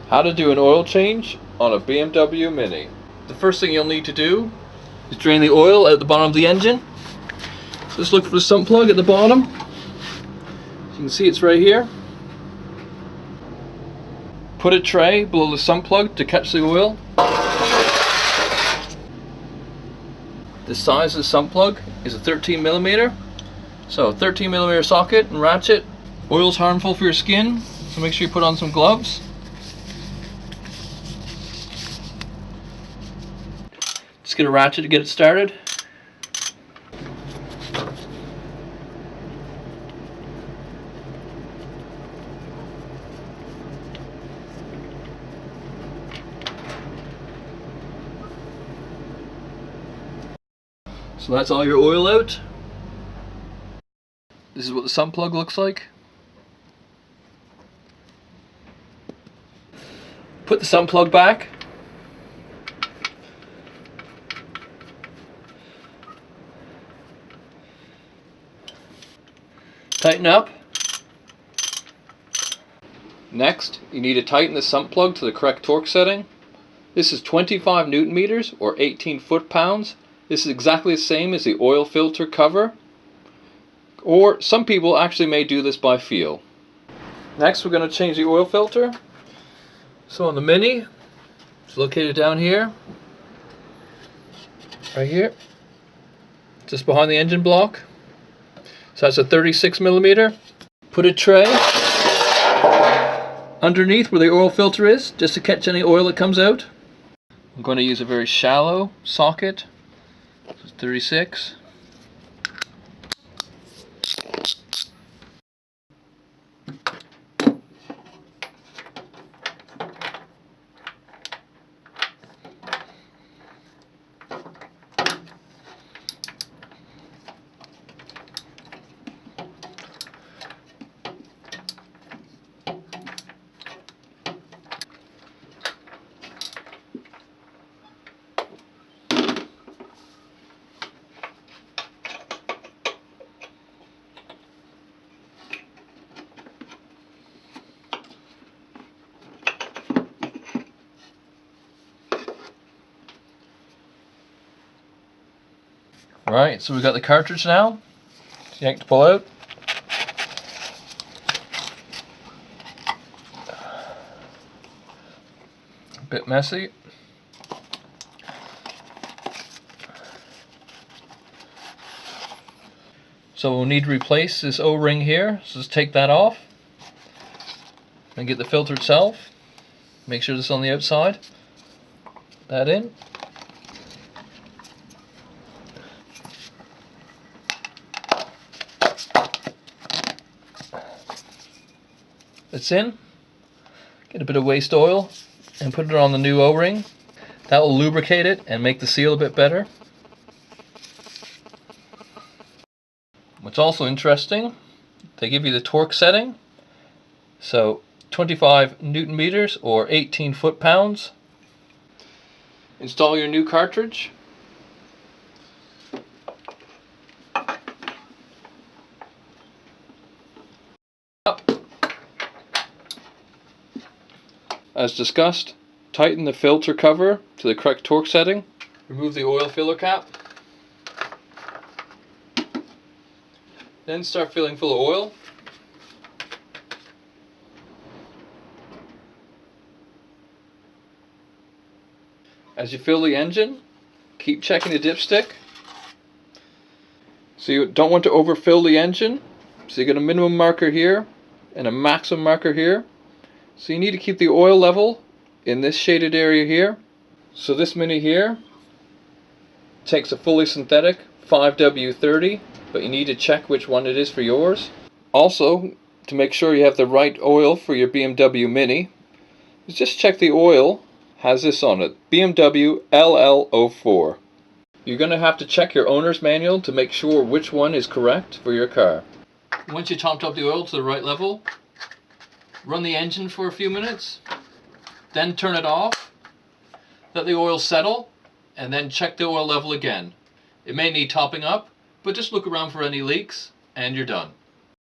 How to do an oil change on a BMW Mini. The first thing you'll need to do is drain the oil out the bottom of the engine. Just look for the sump plug at the bottom. You can see it's right here. Put a tray below the sump plug to catch the oil. The size of the sump plug is a 13mm. So 13mm socket and ratchet. Oil's harmful for your skin, so make sure you put on some gloves. Just get a ratchet to get it started. So that's all your oil out. This is what the sump plug looks like. Put the sump plug back. Tighten up. Next, you need to tighten the sump plug to the correct torque setting. This is 25 Newton meters or 18 foot-pounds. This is exactly the same as the oil filter cover, or some people actually may do this by feel. Next, we're going to change the oil filter. So on the Mini, it's located down here, right here, just behind the engine block. So that's a 36mm. Put a tray underneath where the oil filter is, just to catch any oil that comes out. I'm going to use a very shallow socket. 36. Right, so we've got the cartridge now. It's yanked to pull out. A bit messy. So we'll need to replace this O-ring here. So just take that off and get the filter itself. Make sure this is on the outside. That in. It's in. Get a bit of waste oil and put it on the new O-ring. That will lubricate it and make the seal a bit better. What's also interesting, they give you the torque setting. So 25 Newton meters or 18 foot-pounds. Install your new cartridge. As discussed, tighten the filter cover to the correct torque setting. Remove the oil filler cap. Then start filling full of oil. As you fill the engine, keep checking the dipstick. So you don't want to overfill the engine. So you get a minimum marker here and a maximum marker here. So you need to keep the oil level in this shaded area here. So this Mini here takes a fully synthetic 5W30, but you need to check which one it is for yours. Also, to make sure you have the right oil for your BMW Mini, just check the oil has this on it, BMW LL-04. You're going to have to check your owner's manual to make sure which one is correct for your car. Once you topped up the oil to the right level, run the engine for a few minutes, then turn it off, let the oil settle, and then check the oil level again. It may need topping up, but just look around for any leaks, and you're done.